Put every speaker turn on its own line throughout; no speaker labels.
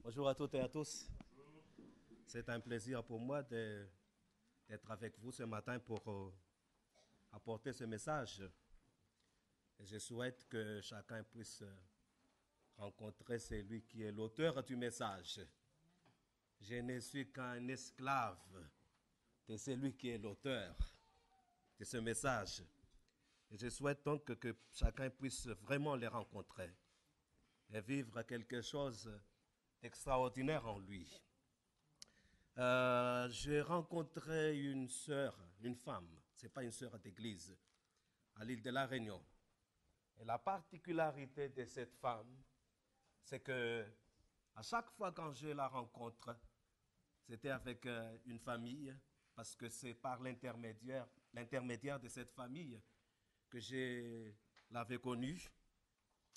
Bonjour à toutes et à tous. C'est un plaisir pour moi d'être avec vous ce matin pour apporter ce message. Et je souhaite que chacun puisse rencontrer celui qui est l'auteur du message. Je ne suis qu'un esclave de celui qui est l'auteur de ce message. Et je souhaite donc que chacun puisse vraiment les rencontrer et vivre quelque chose d'extraordinaire en lui. J'ai rencontré une sœur, une femme, ce n'est pas une sœur d'église, à l'île de la Réunion. Et la particularité de cette femme, c'est que à chaque fois quand je la rencontre, c'était avec une famille, parce que c'est par l'intermédiaire de cette famille que je l'avais connue.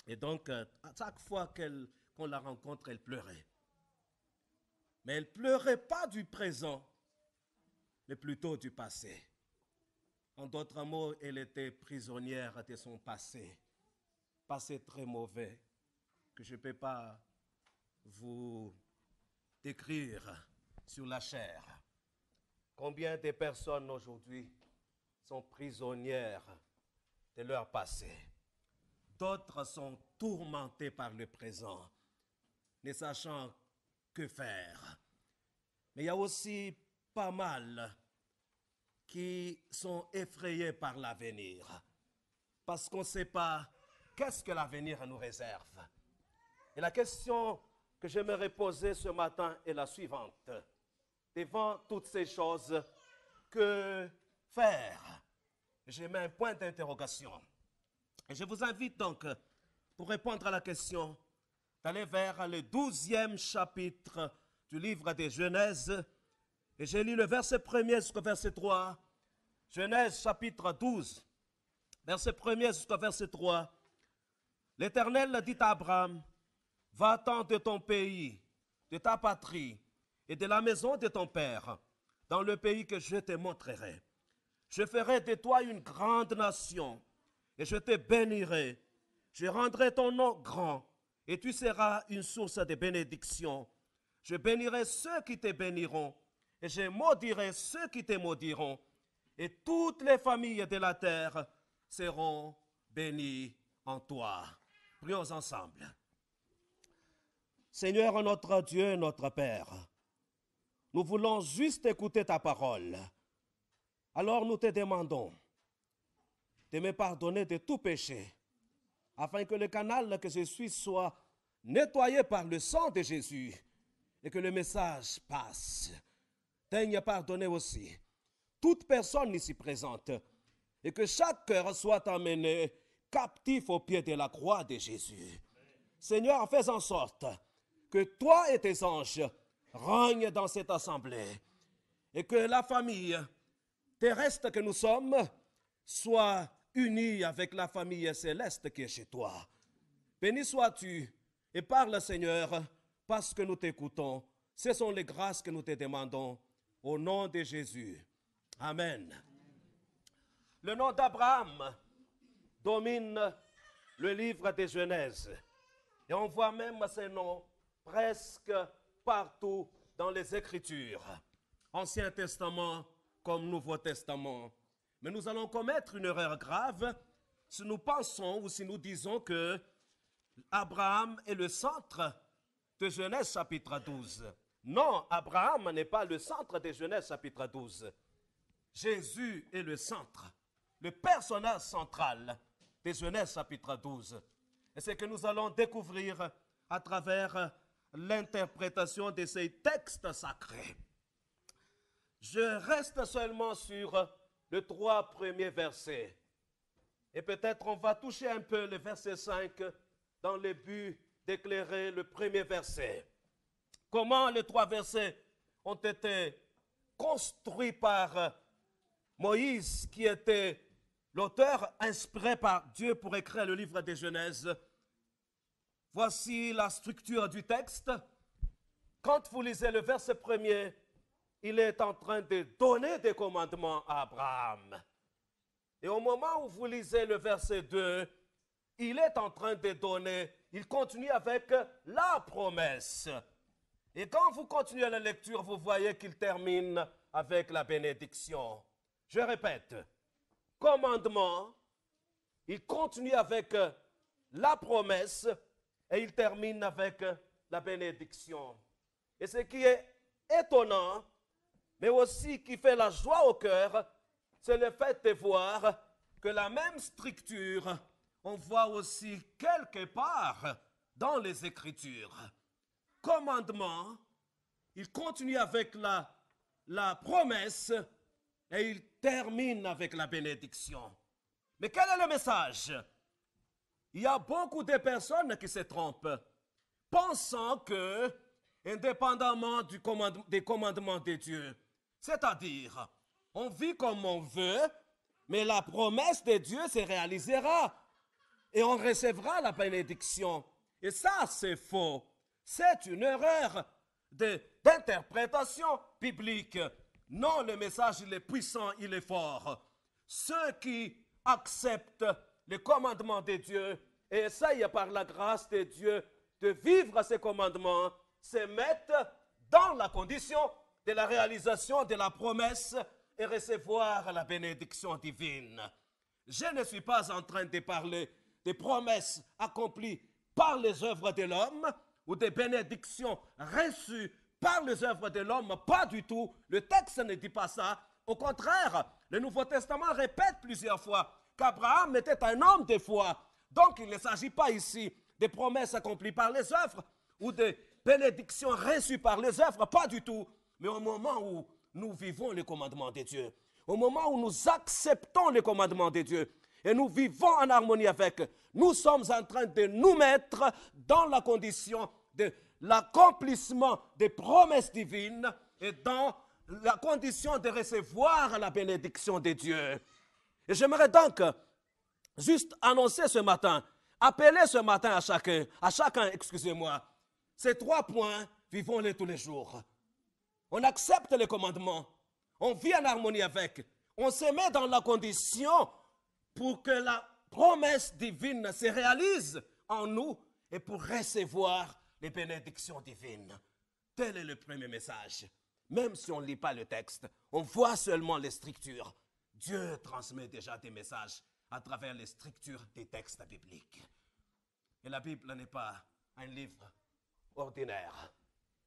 Et donc, à chaque fois qu'on la rencontre, elle pleurait. Mais elle ne pleurait pas du présent, mais plutôt du passé. En d'autres mots, elle était prisonnière de son passé. Passé très mauvais, que je ne peux pas vous décrire sur la chair. Combien de personnes aujourd'hui sont prisonnières de leur passé? D'autres sont tourmentées par le présent, ne sachant que faire. Mais il y a aussi pas mal qui sont effrayés par l'avenir, parce qu'on ne sait pas qu'est-ce que l'avenir nous réserve. Et la question que j'aimerais poser ce matin est la suivante. Devant toutes ces choses, que faire? J'ai mis un point d'interrogation. Et je vous invite donc, pour répondre à la question, d'aller vers le 12e chapitre du livre de Genèse. Et j'ai lu le verset 1er jusqu'au verset 3. Genèse chapitre 12, verset 1er jusqu'au verset 3. L'Éternel dit à Abraham, va-t'en de ton pays, de ta patrie et de la maison de ton père, dans le pays que je te montrerai. Je ferai de toi une grande nation et je te bénirai. Je rendrai ton nom grand et tu seras une source de bénédiction. Je bénirai ceux qui te béniront et je maudirai ceux qui te maudiront. Et toutes les familles de la terre seront bénies en toi. Prions ensemble. Seigneur notre Dieu, notre Père, nous voulons juste écouter ta parole. Alors nous te demandons de me pardonner de tout péché, afin que le canal que je suis soit nettoyé par le sang de Jésus et que le message passe. Daigne pardonner aussi toute personne ici présente et que chaque cœur soit amené captif au pied de la croix de Jésus. Seigneur, fais en sorte que toi et tes anges règnent dans cette assemblée et que la famille terrestre que nous sommes soit unie avec la famille céleste qui est chez toi. Béni sois-tu et parle, Seigneur, parce que nous t'écoutons. Ce sont les grâces que nous te demandons au nom de Jésus. Amen. Le nom d'Abraham domine le livre de Genèse. Et on voit même ces noms presque partout dans les Écritures. Ancien Testament comme Nouveau Testament. Mais nous allons commettre une erreur grave si nous pensons ou si nous disons que Abraham est le centre de Genèse chapitre 12. Non, Abraham n'est pas le centre de Genèse chapitre 12. Jésus est le centre, le personnage central de Genèse chapitre 12. Et c'est ce que nous allons découvrir à travers l'interprétation de ces textes sacrés. Je reste seulement sur les 3 premiers versets. Et peut-être on va toucher un peu le verset 5 dans le but d'éclairer le premier verset. Comment les 3 versets ont été construits par Moïse, qui était l'auteur inspiré par Dieu pour écrire le livre de Genèse. Voici la structure du texte. Quand vous lisez le verset 1er, il est en train de donner des commandements à Abraham. Et au moment où vous lisez le verset 2, il est en train de donner, il continue avec la promesse. Et quand vous continuez la lecture, vous voyez qu'il termine avec la bénédiction. Je répète, commandement, il continue avec la promesse et il termine avec la bénédiction. Et ce qui est étonnant, mais aussi qui fait la joie au cœur, c'est le fait de voir que la même structure, on voit aussi quelque part dans les Écritures. Commandement, il continue avec la promesse et il termine avec la bénédiction. Mais quel est le message? Il y a beaucoup de personnes qui se trompent, pensant que, indépendamment des commandements de Dieu, c'est-à-dire, on vit comme on veut, mais la promesse de Dieu se réalisera et on recevra la bénédiction. Et ça, c'est faux. C'est une erreur d'interprétation biblique. Non, le message, il est puissant, il est fort. Ceux qui acceptent les commandements de Dieu et essayent par la grâce de Dieu de vivre ces commandements, se mettent dans la condition de la réalisation de la promesse et recevoir la bénédiction divine. Je ne suis pas en train de parler des promesses accomplies par les œuvres de l'homme ou des bénédictions reçues par les œuvres de l'homme, pas du tout. Le texte ne dit pas ça. Au contraire, le Nouveau Testament répète plusieurs fois qu'Abraham était un homme de foi. Donc il ne s'agit pas ici des promesses accomplies par les œuvres ou des bénédictions reçues par les œuvres, pas du tout. Mais au moment où nous vivons les commandements de Dieu, au moment où nous acceptons les commandements de Dieu et nous vivons en harmonie avec, nous sommes en train de nous mettre dans la condition de l'accomplissement des promesses divines et dans la condition de recevoir la bénédiction de Dieu. Et j'aimerais donc juste annoncer ce matin, appeler ce matin à chacun, excusez-moi, ces 3 points, vivons-les tous les jours. On accepte les commandements, on vit en harmonie avec, on se met dans la condition pour que la promesse divine se réalise en nous et pour recevoir les bénédictions divines. Tel est le premier message. Même si on ne lit pas le texte, on voit seulement les structures. Dieu transmet déjà des messages à travers les structures des textes bibliques. Et la Bible n'est pas un livre ordinaire.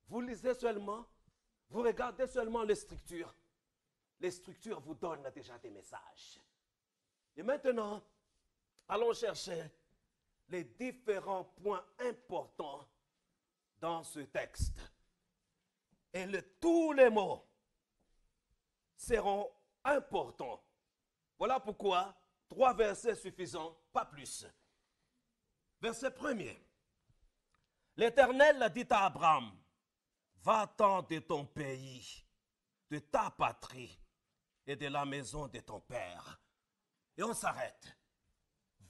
Vous lisez seulement, vous regardez seulement les structures. Les structures vous donnent déjà des messages. Et maintenant, allons chercher les différents points importants dans ce texte. Et tous les mots seront importants. Voilà pourquoi 3 versets suffisants, pas plus. Verset 1er. L'Éternel dit à Abraham, va-t'en de ton pays, de ta patrie et de la maison de ton père. Et on s'arrête.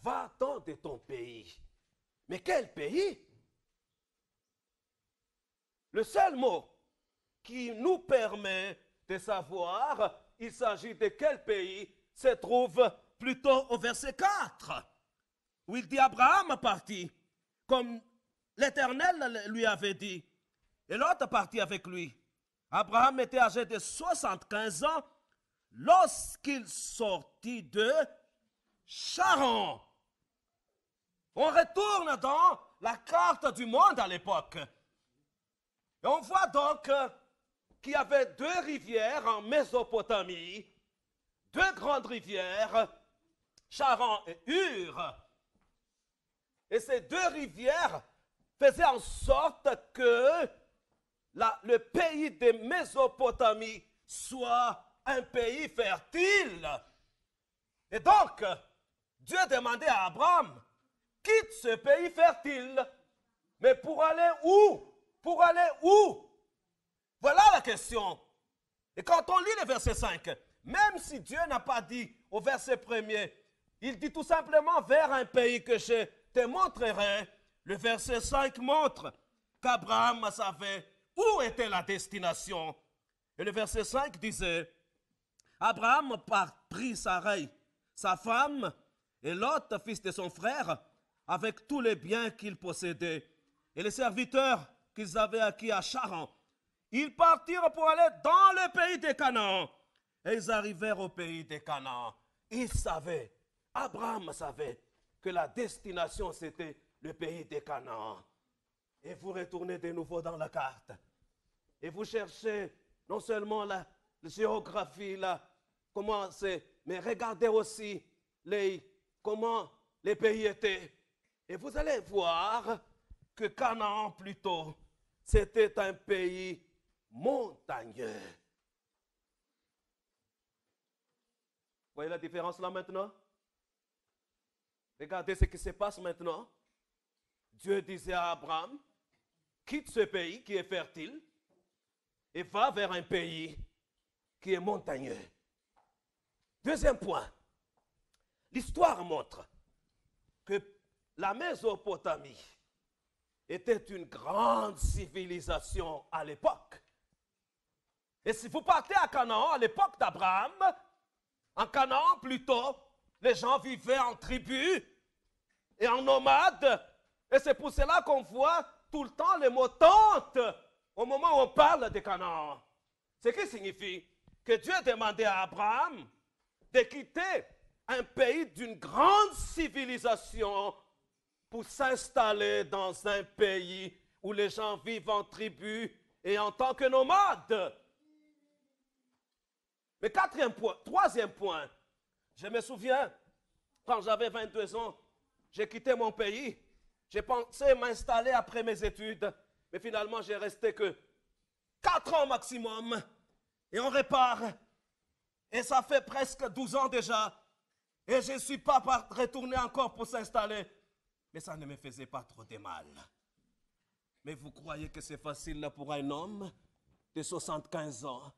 Va-t'en de ton pays. Mais quel pays? Le seul mot qui nous permet de savoir il s'agit de quel pays se trouve plutôt au verset 4, où il dit Abraham partit, comme l'Éternel lui avait dit, et l'autre partit avec lui. Abraham était âgé de 75 ans lorsqu'il sortit de Charan. On retourne dans la carte du monde à l'époque. Et on voit donc qu'il y avait 2 rivières en Mésopotamie, 2 grandes rivières, Charan et Ur. Et ces 2 rivières faisaient en sorte que le pays de Mésopotamie soit un pays fertile. Et donc, Dieu demandait à Abraham, quitte ce pays fertile. Mais pour aller où? Pour aller où? Voilà la question. Et quand on lit le verset 5, même si Dieu n'a pas dit au verset 1er, il dit tout simplement vers un pays que je te montrerai. Le verset 5 montre qu'Abraham savait où était la destination. Et le verset 5 disait, Abraham prit Sarai, sa femme, et Lot, fils de son frère, avec tous les biens qu'il possédait, et les serviteurs qu'ils avaient acquis à Charan. Ils partirent pour aller dans le pays de Canaan. Et ils arrivèrent au pays de Canaan. Ils savaient, Abraham savait que la destination c'était le pays de Canaan. Et vous retournez de nouveau dans la carte. Et vous cherchez non seulement la géographie, comment c'est, mais regardez aussi comment les pays étaient. Et vous allez voir que Canaan plutôt, c'était un pays montagneux. Vous voyez la différence là maintenant? Regardez ce qui se passe maintenant. Dieu disait à Abraham, quitte ce pays qui est fertile et va vers un pays qui est montagneux. Deuxième point, l'histoire montre que la Mésopotamie était une grande civilisation à l'époque. Et si vous partez à Canaan, à l'époque d'Abraham, en Canaan plutôt, les gens vivaient en tribus et en nomades. Et c'est pour cela qu'on voit tout le temps les mots tente au moment où on parle de Canaan. Ce qui signifie que Dieu demandait à Abraham de quitter un pays d'une grande civilisation pour s'installer dans un pays où les gens vivent en tribu et en tant que nomades. Mais troisième point, je me souviens, quand j'avais 22 ans, j'ai quitté mon pays. J'ai pensé m'installer après mes études, mais finalement, j'ai resté que 4 ans maximum. Et on repart. Et ça fait presque 12 ans déjà. Et je ne suis pas retourné encore pour s'installer. Mais ça ne me faisait pas trop de mal. Mais vous croyez que c'est facile pour un homme de 75 ans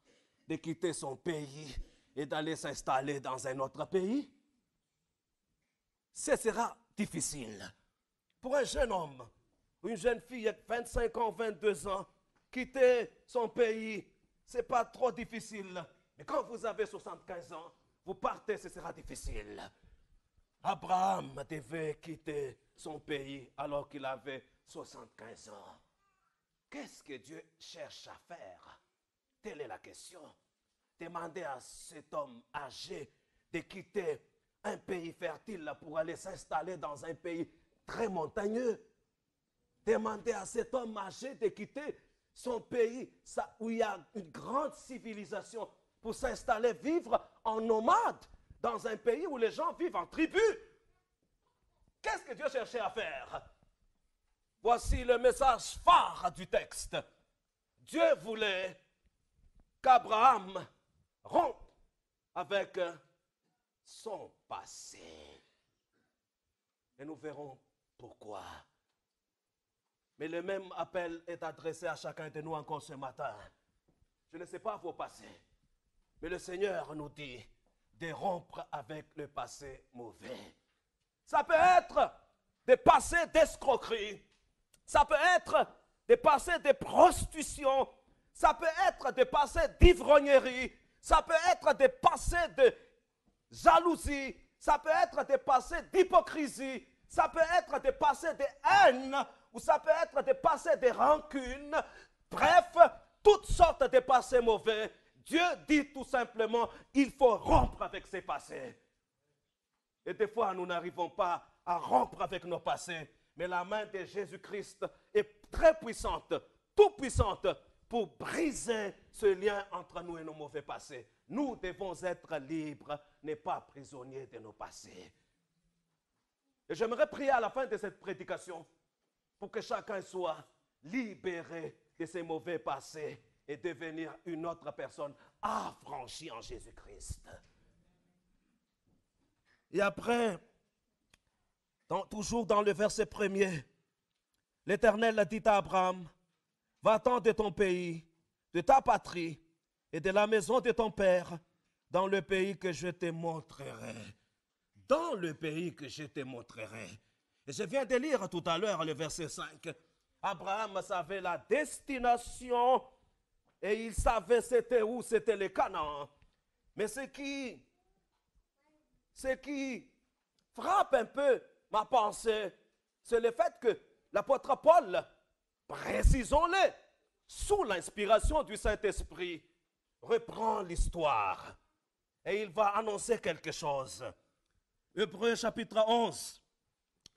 de quitter son pays et d'aller s'installer dans un autre pays? Ce sera difficile. Pour un jeune homme, une jeune fille de 25 ans, 22 ans, quitter son pays, ce n'est pas trop difficile. Mais quand vous avez 75 ans, vous partez, ce sera difficile. Abraham devait quitter son pays alors qu'il avait 75 ans. Qu'est-ce que Dieu cherche à faire? Telle est la question. Demandez à cet homme âgé de quitter un pays fertile pour aller s'installer dans un pays très montagneux. Demandez à cet homme âgé de quitter son pays où il y a une grande civilisation pour s'installer, vivre en nomade dans un pays où les gens vivent en tribu. Qu'est-ce que Dieu cherchait à faire? Voici le message phare du texte. Dieu voulait qu'Abraham rompe avec son passé. Et nous verrons pourquoi. Mais le même appel est adressé à chacun de nous encore ce matin. Je ne sais pas vos passés, mais le Seigneur nous dit de rompre avec le passé mauvais. Ça peut être des passés d'escroquerie, ça peut être des passés de prostitution, ça peut être des passés d'ivrognerie, ça peut être des passés de jalousie, ça peut être des passés d'hypocrisie, ça peut être des passés de haine, ou ça peut être des passés de rancune. Bref, toutes sortes de passés mauvais. Dieu dit tout simplement, il faut rompre avec ces passés. Et des fois, nous n'arrivons pas à rompre avec nos passés. Mais la main de Jésus-Christ est très puissante, tout puissante, pour briser ce lien entre nous et nos mauvais passés. Nous devons être libres, ne pas prisonniers de nos passés. Et j'aimerais prier à la fin de cette prédication pour que chacun soit libéré de ses mauvais passés et devenir une autre personne affranchie en Jésus-Christ. Et après, toujours dans le verset 1er, l'Éternel a dit à Abraham, va-t'en de ton pays, de ta patrie et de la maison de ton père, dans le pays que je te montrerai. Dans le pays que je te montrerai. Et je viens de lire tout à l'heure le verset 5. Abraham savait la destination et il savait c'était où, c'était le Canaan. Mais ce qui frappe un peu ma pensée, c'est le fait que l'apôtre Paul précisons-les, sous l'inspiration du Saint-Esprit, reprend l'histoire. Et il va annoncer quelque chose. Hébreux chapitre 11.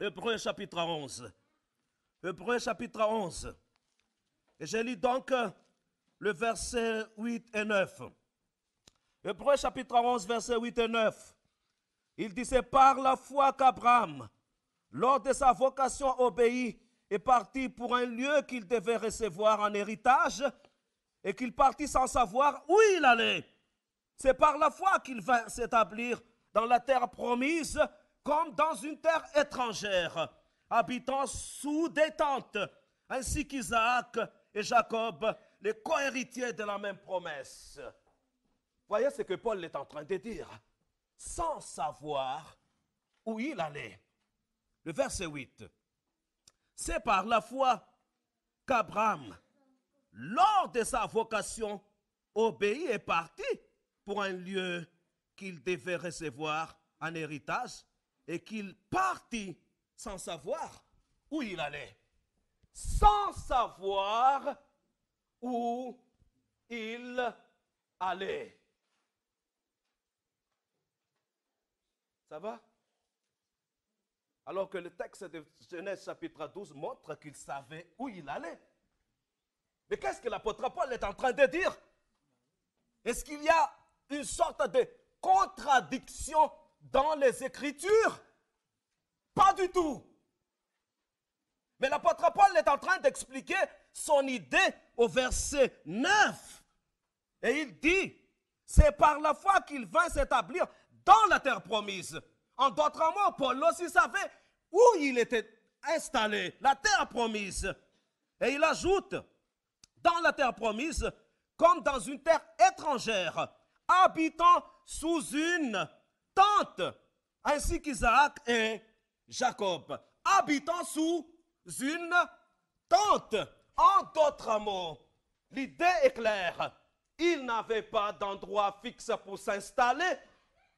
Hébreux chapitre 11. Hébreux chapitre 11. Et je lis donc le verset 8 et 9. Hébreux chapitre 11, verset 8 et 9. Il dit, c'est par la foi qu'Abraham, lors de sa vocation obéie, est parti pour un lieu qu'il devait recevoir en héritage et qu'il partit sans savoir où il allait. C'est par la foi qu'il vint s'établir dans la terre promise comme dans une terre étrangère, habitant sous des tentes, ainsi qu'Isaac et Jacob, les co-héritiers de la même promesse. Voyez ce que Paul est en train de dire, sans savoir où il allait. Le verset 8. C'est par la foi qu'Abraham, lors de sa vocation, obéit et partit pour un lieu qu'il devait recevoir en héritage et qu'il partit sans savoir où il allait. Sans savoir où il allait. Ça va? Alors que le texte de Genèse chapitre 12 montre qu'il savait où il allait. Mais qu'est-ce que l'apôtre Paul est en train de dire? Est-ce qu'il y a une sorte de contradiction dans les Écritures? Pas du tout. Mais l'apôtre Paul est en train d'expliquer son idée au verset 9. Et il dit, c'est par la foi qu'il vint s'établir dans la terre promise. En d'autres mots, Paul aussi savait où il était installé, la terre promise. Et il ajoute, dans la terre promise, comme dans une terre étrangère, habitant sous une tente, ainsi qu'Isaac et Jacob, habitant sous une tente. En d'autres mots, l'idée est claire. Il n'avait pas d'endroit fixe pour s'installer.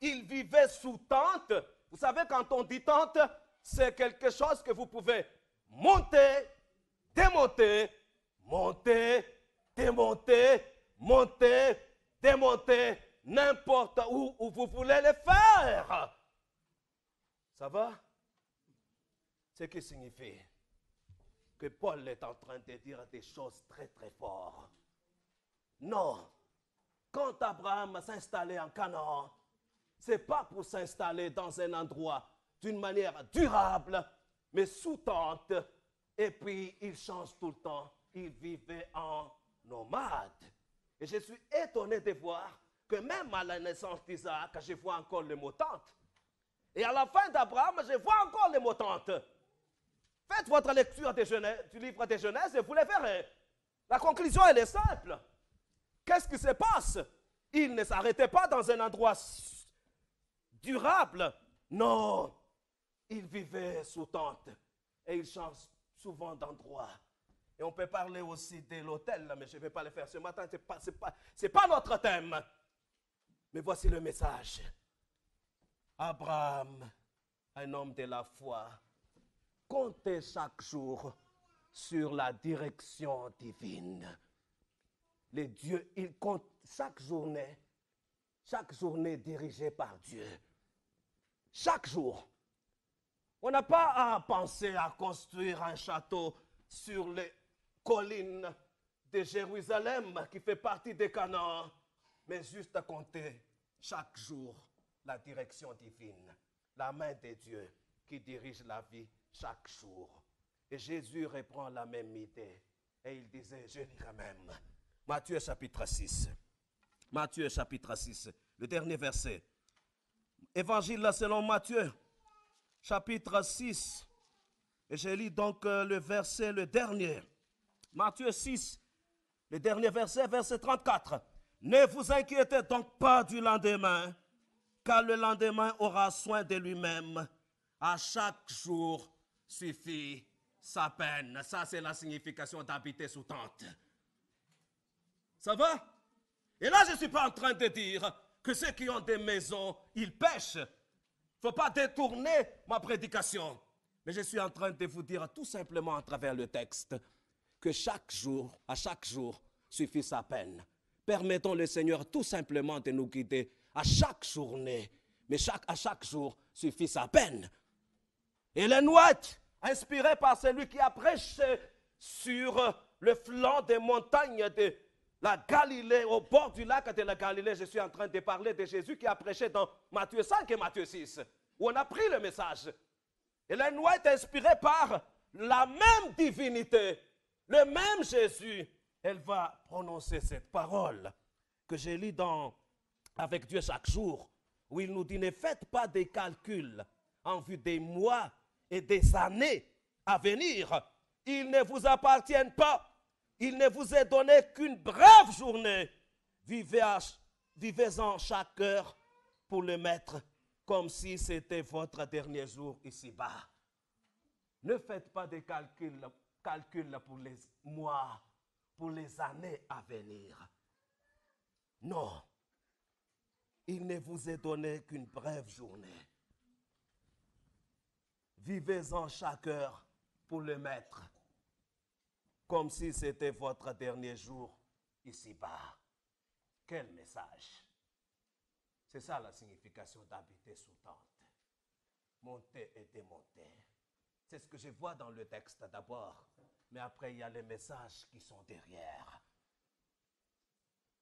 Il vivait sous tente. Vous savez, quand on dit tente, c'est quelque chose que vous pouvez monter, démonter, monter, démonter, monter, démonter, n'importe où vous voulez le faire. Ça va? Ce qui signifie que Paul est en train de dire des choses très très fortes. Non, quand Abraham s'installait en Canaan, ce n'est pas pour s'installer dans un endroit d'une manière durable, mais sous tente. Et puis, il change tout le temps. Il vivait en nomade. Et je suis étonné de voir que même à la naissance d'Isaac, je vois encore le mot tente. Et à la fin d'Abraham, je vois encore le mot tente. Faites votre lecture du livre des Genèse et vous le verrez. La conclusion, elle est simple. Qu'est-ce qui se passe? Il ne s'arrêtait pas dans un endroit durable. Non, il vivait sous tente et il change souvent d'endroit. Et on peut parler aussi de l'autel, mais je ne vais pas le faire ce matin, ce n'est pas notre thème. Mais voici le message. Abraham, un homme de la foi, comptait chaque jour sur la direction divine. Les dieux, il compte chaque journée dirigée par Dieu. Chaque jour. On n'a pas à penser à construire un château sur les collines de Jérusalem qui fait partie de Canaan, mais juste à compter chaque jour la direction divine, la main de Dieu qui dirige la vie chaque jour. Et Jésus reprend la même idée et il disait, je lirai même, Matthieu chapitre 6. Matthieu chapitre 6, le dernier verset. Évangile selon Matthieu, chapitre 6. Et je lis donc le dernier. Matthieu 6, le dernier verset, verset 34. Ne vous inquiétez donc pas du lendemain, car le lendemain aura soin de lui-même. À chaque jour suffit sa peine. Ça, c'est la signification d'habiter sous tente. Ça va? Et là, je ne suis pas en train de dire que ceux qui ont des maisons, ils pêchent. Il ne faut pas détourner ma prédication. Mais je suis en train de vous dire tout simplement à travers le texte que à chaque jour, suffit sa peine. Permettons le Seigneur tout simplement de nous guider à chaque journée. Mais à chaque jour suffit sa peine. Ellen White, inspirée par celui qui a prêché sur le flanc des montagnes de la Galilée, au bord du lac de la Galilée, je suis en train de parler de Jésus qui a prêché dans Matthieu 5 et Matthieu 6, où on a pris le message. Ellen White, inspirée par la même divinité, le même Jésus, elle va prononcer cette parole que je lis dans Avec Dieu chaque jour, où il nous dit: ne faites pas des calculs en vue des mois et des années à venir. Ils ne vous appartiennent pas. Il ne vous est donné qu'une brève journée. Vivez-en chaque heure pour le mettre comme si c'était votre dernier jour ici-bas. Ne faites pas de calculs pour les mois, pour les années à venir. Non. Il ne vous est donné qu'une brève journée. Vivez-en chaque heure pour le mettre comme si c'était votre dernier jour ici-bas. Quel message! C'est ça la signification d'habiter sous tente. Monter et démonter. C'est ce que je vois dans le texte d'abord. Mais après, il y a les messages qui sont derrière.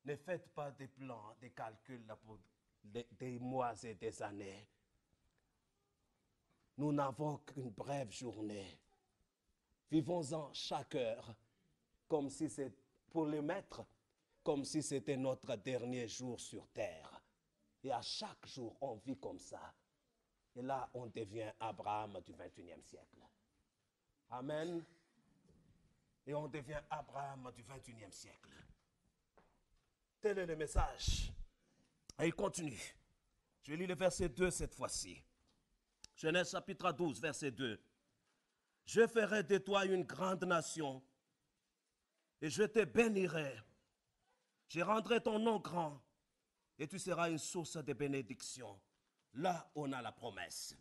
Ne faites pas des plans, des calculs pour des mois et des années. Nous n'avons qu'une brève journée. Vivons-en chaque heure comme si c'est pour le mettre, comme si c'était notre dernier jour sur terre. Et à chaque jour, on vit comme ça. Et là, on devient Abraham du 21e siècle. Amen. Et on devient Abraham du 21e siècle. Tel est le message. Et il continue. Je lis le verset 2 cette fois-ci. Genèse chapitre 12, verset 2. Je ferai de toi une grande nation et je te bénirai. Je rendrai ton nom grand et tu seras une source de bénédiction. Là, on a la promesse.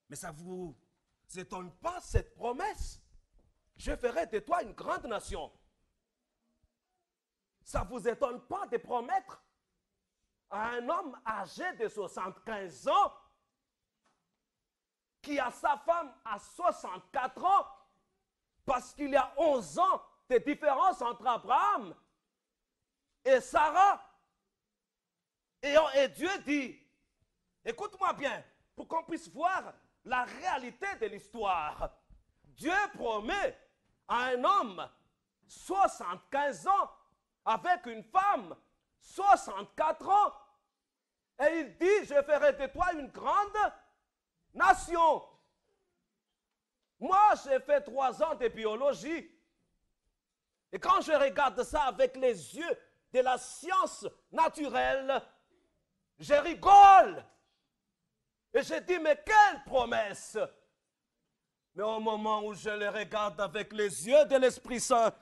Mais ça vous étonne pas cette promesse? Je ferai de toi une grande nation. Ça vous étonne pas de promettre à un homme âgé de 75 ans qui a sa femme à 64 ans, parce qu'il y a 11 ans de différence entre Abraham et Sarah. Et Dieu dit, écoute-moi bien, pour qu'on puisse voir la réalité de l'histoire. Dieu promet à un homme 75 ans avec une femme 64 ans. Et il dit, je ferai de toi une grande nation. Moi, j'ai fait 3 ans de biologie. Et quand je regarde ça avec les yeux de la science naturelle, je rigole. Et je dis, mais quelle promesse! Mais au moment où je le regarde avec les yeux de l'Esprit Saint,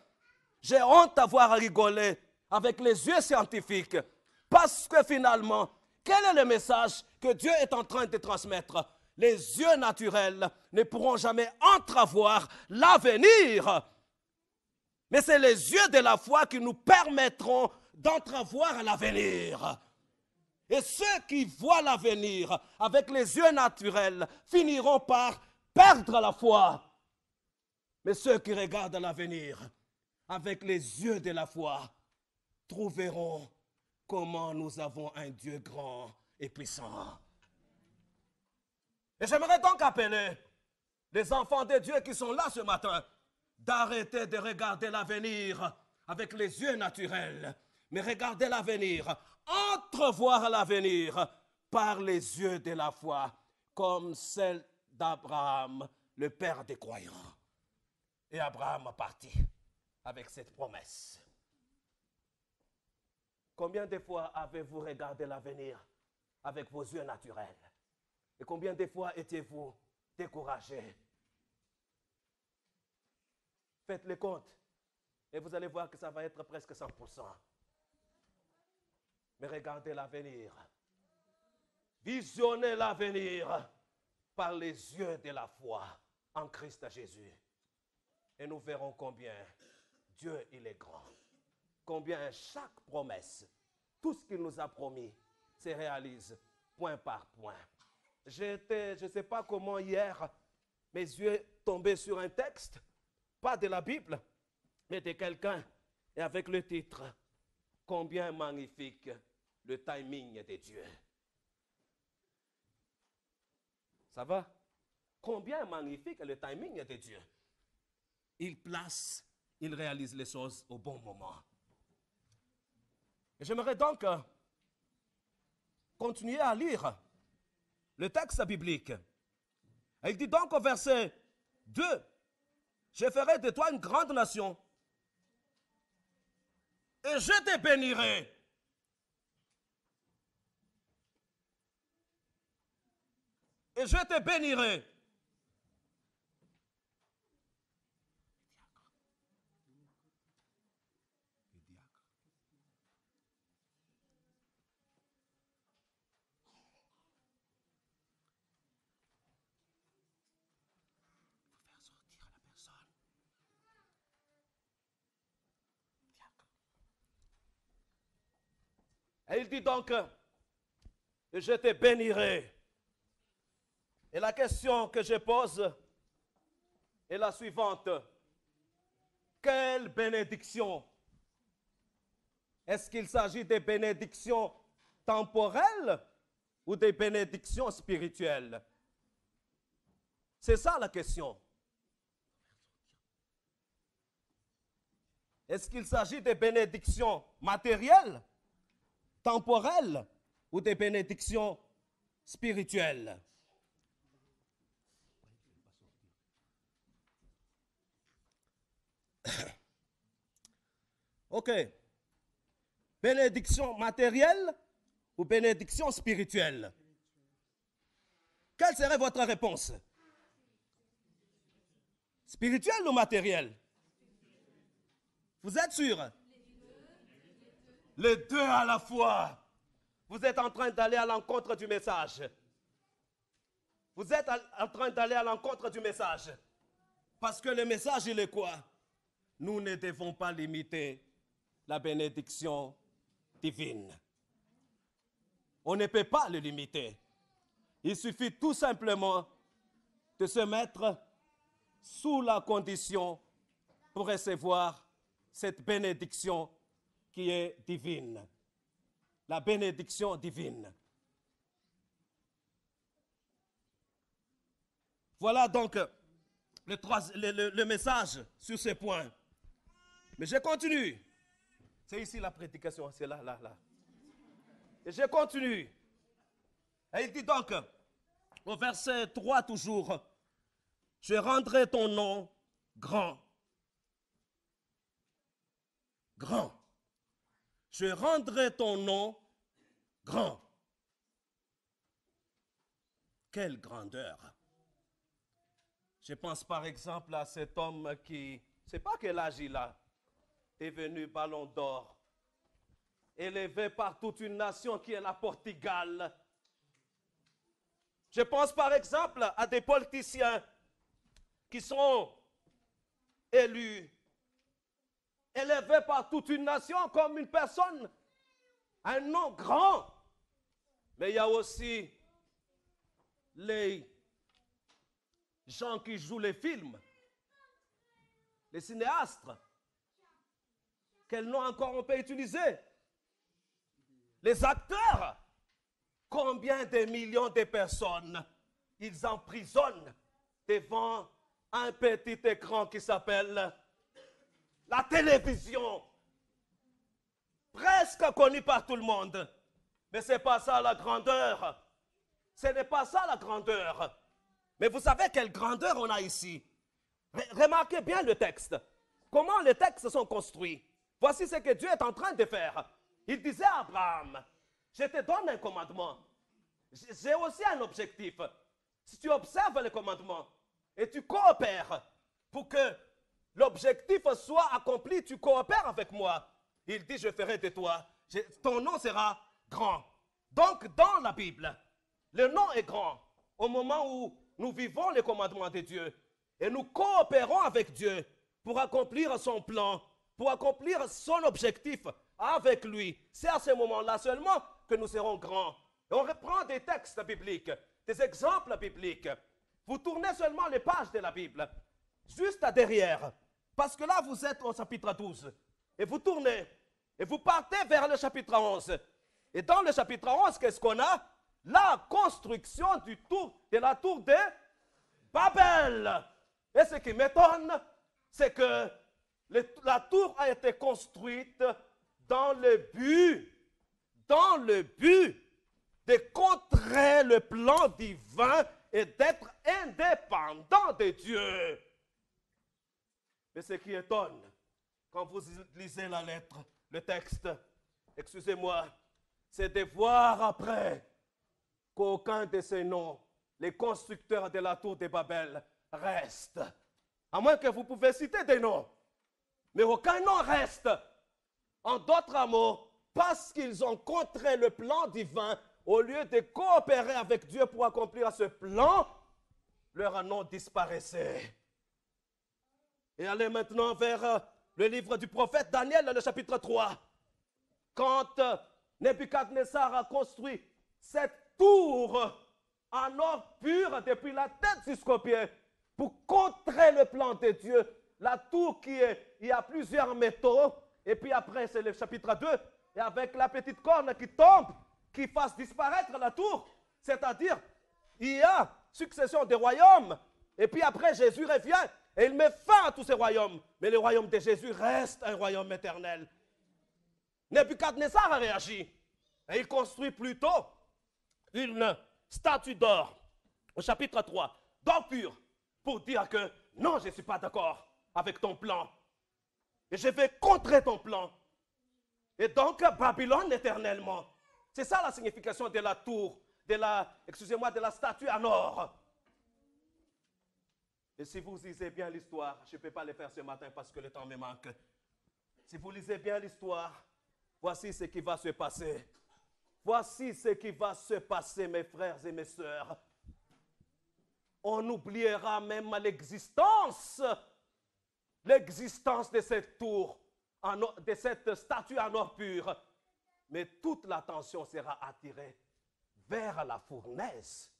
j'ai honte d'avoir rigolé avec les yeux scientifiques. Parce que finalement, quel est le message que Dieu est en train de transmettre? Les yeux naturels ne pourront jamais entrevoir l'avenir. Mais c'est les yeux de la foi qui nous permettront d'entrevoir l'avenir. Et ceux qui voient l'avenir avec les yeux naturels finiront par perdre la foi. Mais ceux qui regardent l'avenir avec les yeux de la foi trouveront comment nous avons un Dieu grand et puissant. Et j'aimerais donc appeler les enfants de Dieu qui sont là ce matin d'arrêter de regarder l'avenir avec les yeux naturels, mais regarder l'avenir, entrevoir l'avenir par les yeux de la foi, comme celle d'Abraham, le père des croyants. Et Abraham partit avec cette promesse. Combien de fois avez-vous regardé l'avenir avec vos yeux naturels? Et combien de fois étiez-vous découragé? Faites le compte et vous allez voir que ça va être presque 100%. Mais regardez l'avenir. Visionnez l'avenir par les yeux de la foi en Christ Jésus. Et nous verrons combien Dieu, il est grand. Combien chaque promesse, tout ce qu'il nous a promis, se réalise point par point. Je ne sais pas comment hier, mes yeux tombaient sur un texte, pas de la Bible, mais de quelqu'un, et avec le titre, « Combien magnifique le timing de Dieu ». Ça va? Combien magnifique le timing de Dieu. Il place, il réalise les choses au bon moment. J'aimerais donc continuer à lire le texte biblique. Il dit donc au verset 2, « Je ferai de toi une grande nation et je te bénirai. » Et je te bénirai. Et il dit donc, je te bénirai. Et la question que je pose est la suivante. Quelle bénédiction? Est-ce qu'il s'agit des bénédictions temporelles ou des bénédictions spirituelles? C'est ça la question. Est-ce qu'il s'agit des bénédictions matérielles, temporelles ou des bénédictions spirituelles? Ok. Bénédiction matérielle ou bénédiction spirituelle? Quelle serait votre réponse? Spirituelle ou matérielle? Vous êtes sûr? Les deux à la fois. Vous êtes en train d'aller à l'encontre du message. Vous êtes en train d'aller à l'encontre du message. Parce que le message, il est quoi? Nous ne devons pas limiter la bénédiction divine. On ne peut pas le limiter. Il suffit tout simplement de se mettre sous la condition pour recevoir cette bénédiction qui est divine. La bénédiction divine. Voilà donc le message sur ce point. Mais je continue. C'est ici la prédication, c'est là, là, là. Et je continue. Et il dit donc, au verset 3 toujours, « Je rendrai ton nom grand. » Grand. Je rendrai ton nom grand. Quelle grandeur. Je pense par exemple à cet homme qui, c'est pas quel âge il a, est venu ballon d'or, élevé par toute une nation qui est la Portugal. Je pense par exemple à des politiciens qui sont élus, élevés par toute une nation comme une personne, un nom grand. Mais il y a aussi les gens qui jouent les films, les cinéastes. Quel nom encore on peut utiliser? Les acteurs. Combien de millions de personnes ils emprisonnent devant un petit écran qui s'appelle la télévision. Presque connu par tout le monde. Mais ce n'est pas ça la grandeur. Ce n'est pas ça la grandeur. Mais vous savez quelle grandeur on a ici. Remarquez bien le texte. Comment les textes sont construits. Voici ce que Dieu est en train de faire. Il disait à Abraham, je te donne un commandement. J'ai aussi un objectif. Si tu observes le commandement et tu coopères pour que l'objectif soit accompli, tu coopères avec moi. Il dit, je ferai de toi. Ton nom sera grand. Donc, dans la Bible, le nom est grand. Au moment où nous vivons les commandements de Dieu et nous coopérons avec Dieu, pour accomplir son plan, pour accomplir son objectif avec lui. C'est à ce moment-là seulement que nous serons grands. Et on reprend des textes bibliques, des exemples bibliques. Vous tournez seulement les pages de la Bible, juste à derrière, parce que là vous êtes au chapitre 12. Et vous tournez, et vous partez vers le chapitre 11. Et dans le chapitre 11, qu'est-ce qu'on a? La construction de la tour de Babel. Et ce qui m'étonne, c'est que la tour a été construite dans le but de contrer le plan divin et d'être indépendant de Dieu. Mais ce qui étonne, quand vous lisez la lettre, le texte, excusez-moi, c'est de voir après qu'aucun de ces noms, les constructeurs de la tour de Babel, reste. À moins que vous pouvez citer des noms. Mais aucun nom reste. En d'autres mots, parce qu'ils ont contré le plan divin, au lieu de coopérer avec Dieu pour accomplir ce plan, leur nom disparaissait. Et allez maintenant vers le livre du prophète Daniel, le chapitre 3. Quand Nebuchadnezzar a construit cette tour en or pur depuis la tête jusqu'aux pieds pour contrer le plan de Dieu. La tour il y a plusieurs métaux, et puis après c'est le chapitre 2, et avec la petite corne qui tombe, qui fasse disparaître la tour, c'est-à-dire il y a succession des royaumes, et puis après Jésus revient, et il met fin à tous ces royaumes, mais le royaume de Jésus reste un royaume éternel. Nebuchadnezzar a réagi, et il construit plutôt une statue d'or, au chapitre 3, d'or pur, pour dire que non, je ne suis pas d'accord avec ton plan. Et je vais contrer ton plan. Et donc, Babylone éternellement. C'est ça la signification de la tour, de la statue en or. Et si vous lisez bien l'histoire, je ne peux pas le faire ce matin parce que le temps me manque. Si vous lisez bien l'histoire, voici ce qui va se passer. Voici ce qui va se passer, mes frères et mes sœurs. On oubliera même l'existence de cette tour, de cette statue en or pur. Mais toute l'attention sera attirée vers la fournaise,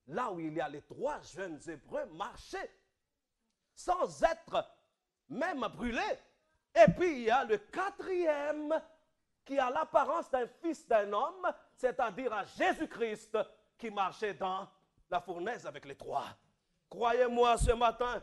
là où il y a les 3 jeunes Hébreux marcher, sans être même brûlés. Et puis il y a le 4e qui a l'apparence d'un fils d'un homme, c'est-à-dire à Jésus-Christ, qui marchait dans la fournaise avec les 3. Croyez-moi, ce matin,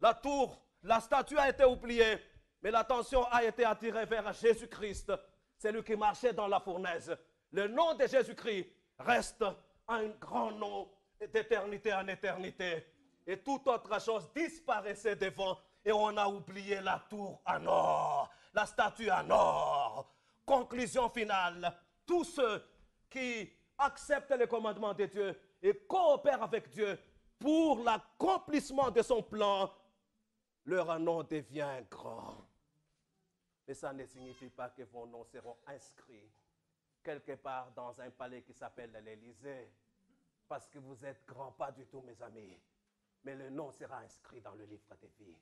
la tour, la statue a été oubliée, mais l'attention a été attirée vers Jésus-Christ, celui qui marchait dans la fournaise. Le nom de Jésus-Christ reste un grand nom d'éternité en éternité. Et toute autre chose disparaissait devant, et on a oublié la tour en or, la statue en or. Conclusion finale, tous ceux qui acceptent les commandements de Dieu et coopèrent avec Dieu pour l'accomplissement de son plan, leur nom devient grand. Mais ça ne signifie pas que vos noms seront inscrits quelque part dans un palais qui s'appelle l'Élysée, parce que vous êtes grands, pas du tout, mes amis. Mais le nom sera inscrit dans le livre de vie.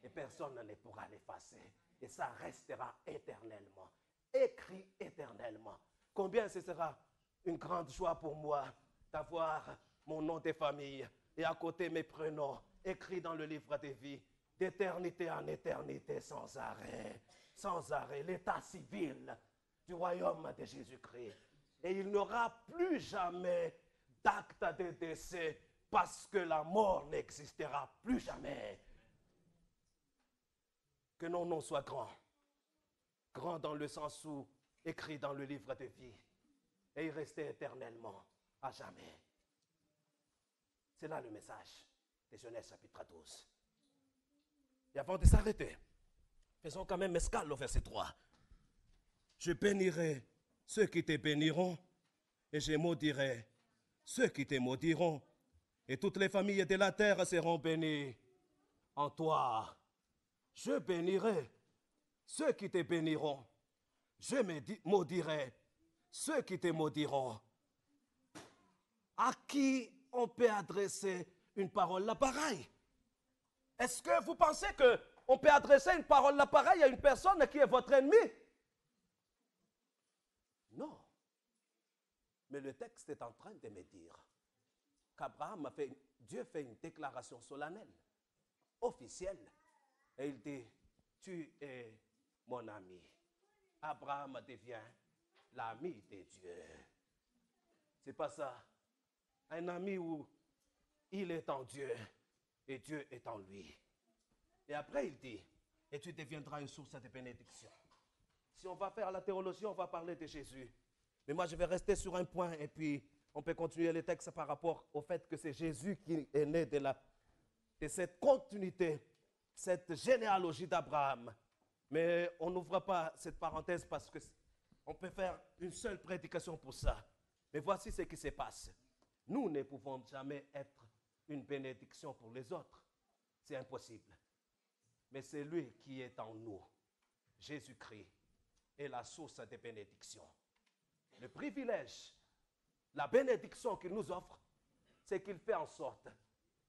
Et personne ne pourra l'effacer. Et ça restera éternellement. Écrit éternellement. Combien ce sera une grande joie pour moi d'avoir mon nom de famille et à côté mes prénoms écrits dans le livre de vie, d'éternité en éternité sans arrêt. Sans arrêt, l'état civil du royaume de Jésus-Christ. Et il n'y aura plus jamais d'acte de décès parce que la mort n'existera plus jamais. Que nos noms soient grands. Grands dans le sens où écrit dans le livre de vie et y rester éternellement, à jamais. C'est là le message de Genèse chapitre 12. Et avant de s'arrêter, faisons quand même escale au verset 3. Je bénirai ceux qui te béniront et je maudirai ceux qui te maudiront. Et toutes les familles de la terre seront bénies en toi. Je bénirai ceux qui te béniront. Je maudirai ceux qui te maudiront. À qui on peut adresser une parole là pareille? Est-ce que vous pensez que on peut adresser une parole pareille à une personne qui est votre ennemi? Non. Mais le texte est en train de me dire qu'Abraham Dieu fait une déclaration solennelle, officielle. Et il dit, tu es mon ami. Abraham devient l'ami de Dieu. C'est pas ça. Un ami où il est en Dieu et Dieu est en lui. Et après il dit, et tu deviendras une source de bénédiction. Si on va faire la théologie, on va parler de Jésus. Mais moi je vais rester sur un point et puis on peut continuer le texte par rapport au fait que c'est Jésus qui est né de cette continuité, cette généalogie d'Abraham. Mais on n'ouvre pas cette parenthèse parce qu'on peut faire une seule prédication pour ça. Mais voici ce qui se passe. Nous ne pouvons jamais être une bénédiction pour les autres. C'est impossible. Mais c'est lui qui est en nous. Jésus-Christ est la source de bénédiction. Le privilège, la bénédiction qu'il nous offre, c'est qu'il fait en sorte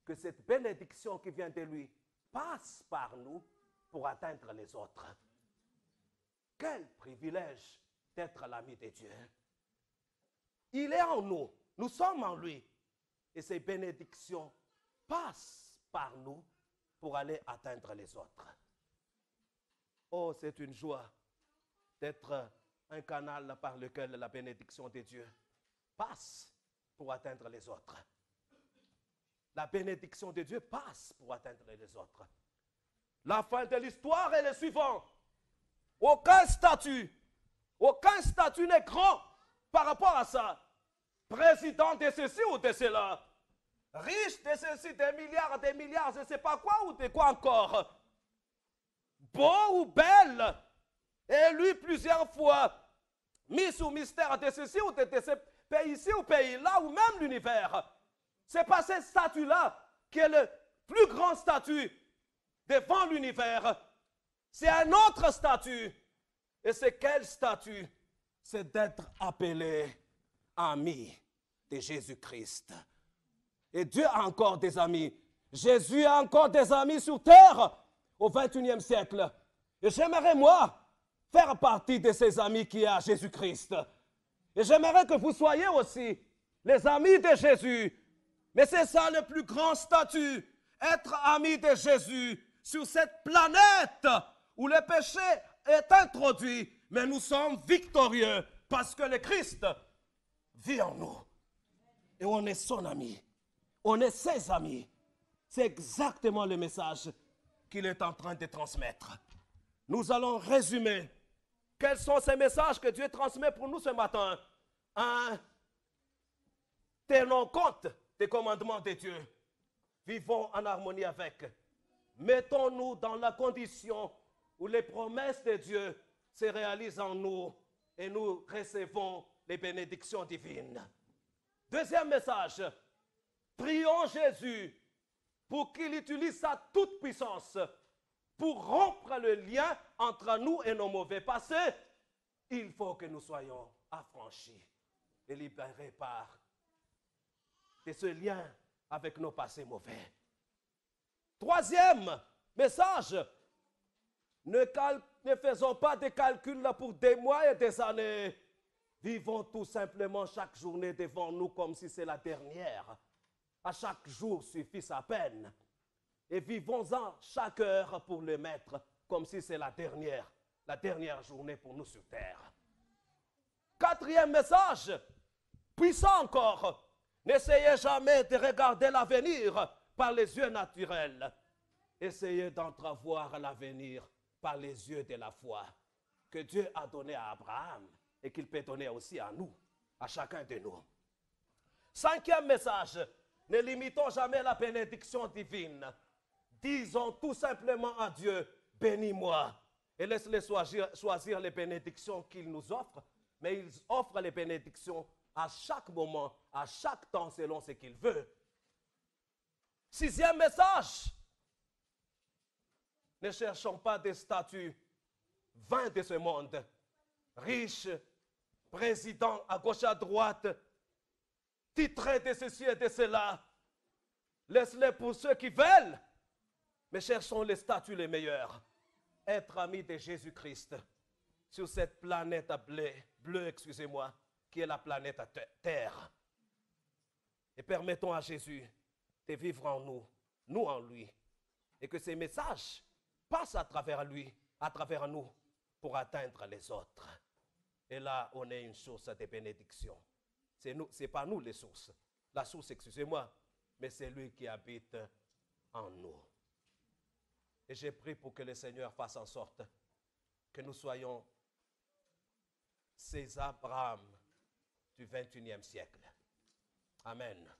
que cette bénédiction qui vient de lui passe par nous pour atteindre les autres. Quel privilège d'être l'ami de Dieu. Il est en nous, nous sommes en lui. Et ces bénédictions passent par nous pour aller atteindre les autres. Oh, c'est une joie d'être un canal par lequel la bénédiction de Dieu passe pour atteindre les autres. La bénédiction de Dieu passe pour atteindre les autres. La fin de l'histoire est le suivant. Aucun statut n'est grand par rapport à ça. Président de ceci ou de cela. Riche de ceci, des milliards, je ne sais pas quoi ou de quoi encore. Beau ou belle, élu plusieurs fois, Miss ou mystère de ceci ou de ce pays-ci ou pays-là, ou même l'univers. Ce n'est pas ce statut-là qui est le plus grand statut devant l'univers. C'est un autre statut. Et c'est quel statut? C'est d'être appelé ami de Jésus-Christ. Et Dieu a encore des amis. Jésus a encore des amis sur terre au XXIe siècle. Et j'aimerais, moi, faire partie de ces amis qui a Jésus-Christ. Et j'aimerais que vous soyez aussi les amis de Jésus. Mais c'est ça le plus grand statut, être ami de Jésus sur cette planète où le péché est introduit, mais nous sommes victorieux parce que le Christ vit en nous. Et on est son ami. On est ses amis. C'est exactement le message qu'il est en train de transmettre. Nous allons résumer quels sont ces messages que Dieu transmet pour nous ce matin. Tenons compte des commandements de Dieu. Vivons en harmonie avec. Mettons-nous dans la condition où les promesses de Dieu se réalisent en nous et nous recevons les bénédictions divines. Deuxième message, prions Jésus pour qu'il utilise sa toute puissance pour rompre le lien entre nous et nos mauvais passés. Il faut que nous soyons affranchis et libérés par de ce lien avec nos passés mauvais. Troisième message, ne faisons pas de calculs pour des mois et des années. Vivons tout simplement chaque journée devant nous comme si c'est la dernière. À chaque jour suffit sa peine. Et vivons-en chaque heure pour le mettre comme si c'est la dernière journée pour nous sur terre. Quatrième message, puissant encore. N'essayez jamais de regarder l'avenir par les yeux naturels. Essayez d'entrevoir l'avenir par les yeux de la foi que Dieu a donné à Abraham et qu'il peut donner aussi à nous, à chacun de nous. Cinquième message, ne limitons jamais la bénédiction divine. Disons tout simplement à Dieu, bénis-moi, et laisse-les choisir les bénédictions qu'il nous offre, mais il offre les bénédictions à chaque moment, à chaque temps, selon ce qu'il veut. Sixième message, ne cherchons pas des statuts vains de ce monde, riches, présidents à gauche à droite, titrés de ceci et de cela. Laisse-les pour ceux qui veulent, Mais cherchons les statuts les meilleurs. Être amis de Jésus-Christ sur cette planète bleue, excusez-moi, qui est la planète Terre. Et permettons à Jésus de vivre en nous, nous en lui. Et que ces messages passent à travers lui, à travers nous, pour atteindre les autres. Et là, on est une source de bénédiction. C'est pas nous les sources. La source, excusez-moi, mais c'est lui qui habite en nous. Et j'ai prié pour que le Seigneur fasse en sorte que nous soyons ces Abraham du 21e siècle. Amen.